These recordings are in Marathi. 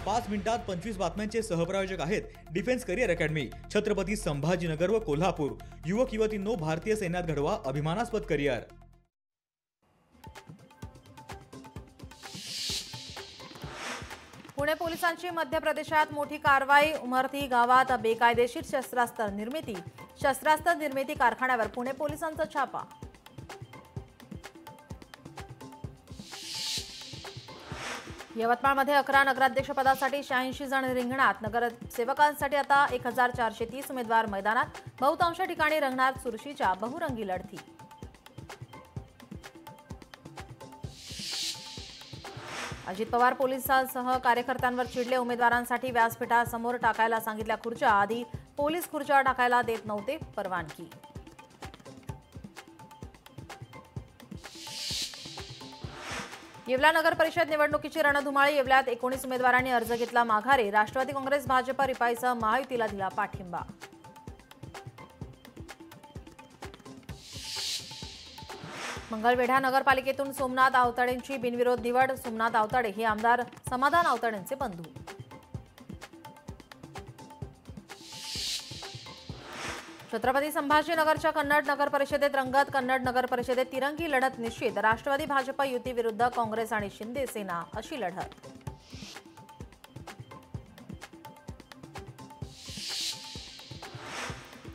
5 मिनिटात 25 बातम्यांचे सहप्रायोजक आहेत defence career academy, Chhatrapati Sambhajinagar व कोल्हापूर। युवक युवतींनो, भारतीय सैन्यात घडवा अभिमानास्पद करिअर। पुणे पोलिसांची मध्य प्रदेशात मोठी कारवाई। उमरती गावात बेकायदेशीर शस्त्रास्त्र निर्मिती कारखान्यावर पुणे पोलिसांचा छापा। यवतमाळमध्ये 11 नगराध्यक्षपदासाठी 86 जण रिंगणात। नगरसेवकांसाठी आता 1430 उमेदवार मैदानात। बहुतांश ठिकाणी रंगणार चुरशीच्या बहुरंगी लढती। अजित पवार पोलिसांसह कार्यकर्त्यांवर चिडले। उमेदवारांसाठी व्यासपीठासमोर टाकायला सांगितल्या खुर्च्या। आधी पोलीस खुर्च्या टाकायला देत नव्हते परवानगी। येवला नगर परिषद निवडणुकीची रणधुमाळी। येवल्यात 19 उमेदवारांनी अर्ज घेतला माघारी। राष्ट्रवादी काँग्रेस, भाजप, रिपाईसह महायुतीला दिला पाठिंबा। मंगळवेढा नगरपालिकेतून सोमनाथ आवताडेंची बिनविरोध निवड। सोमनाथ आवताडे हे आमदार समाधान आवताडेंचे बंधू। छत्रपती संभाजीनगरच्या कन्नड नगर परिषदेत रंगत। कन्नड नगर परिषदेत तिरंगी लढत निश्चित। राष्ट्रवादी भाजप युती विरुद्ध काँग्रेस आणि शिंदे सेना अशी लढत।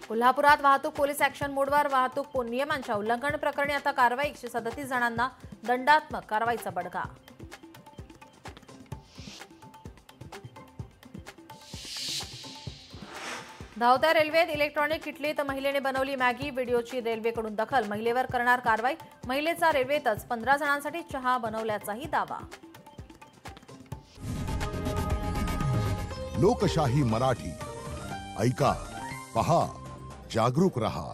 कोल्हापुरात वाहतूक पोलीस ॲक्शन मोडवर। वाहतूक नियमांच्या उल्लंघन प्रकरणी आता कारवाई। 137 जणांना दंडात्मक कारवाईचा बडगा। धावत्या रेल्वेत इलेक्ट्रॉनिक किटलीत महिलेने बनवली मॅगी। व्हिडिओची रेल्वेकडून दखल। महिलेवर करणार कारवाई। महिलेचा रेल्वेतच 15 जणांसाठी चहा बनवल्याचाही दावा। लोकशाही मराठी ऐका, पहा, जागरूक रहा।